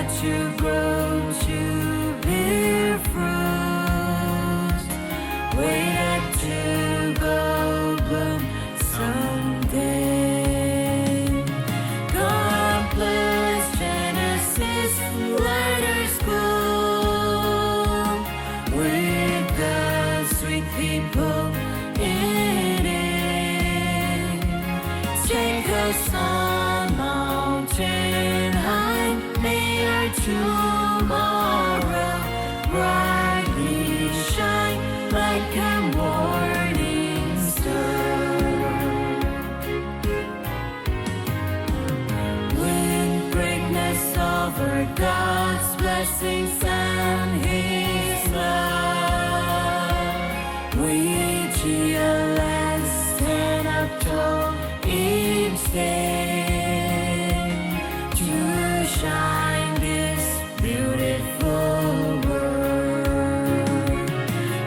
to grow to bear fruit. Wait to go bloom someday. God bless Genesis, let us bloom with the sweet people in it. Take us on mountain high, may our tomorrow brightly shine like a morning star. With greatness over God's blessings and His love, we GLS stand up tall each day to shine this beautiful world.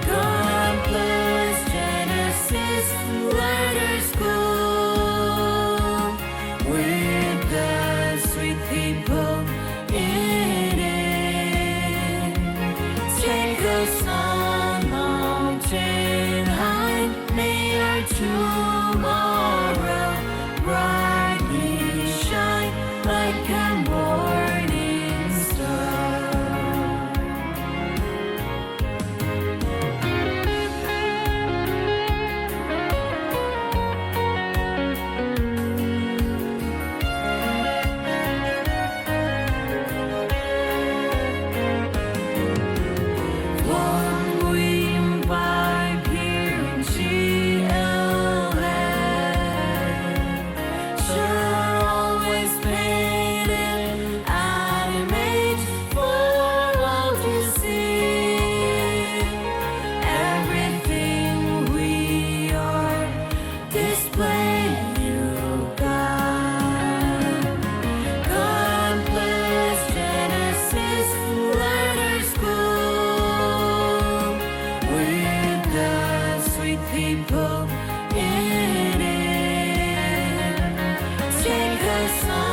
God bless Genesis, let us bloom with the sweet people in it. Take us on mountain high, may our tomorrow brightly shine like a morning star. One we imbibe here in GLS shall always paint an image for all to see. Everything we are displaying you, God. God bless Genesis, let us bloom with the sweet people in it. Take us on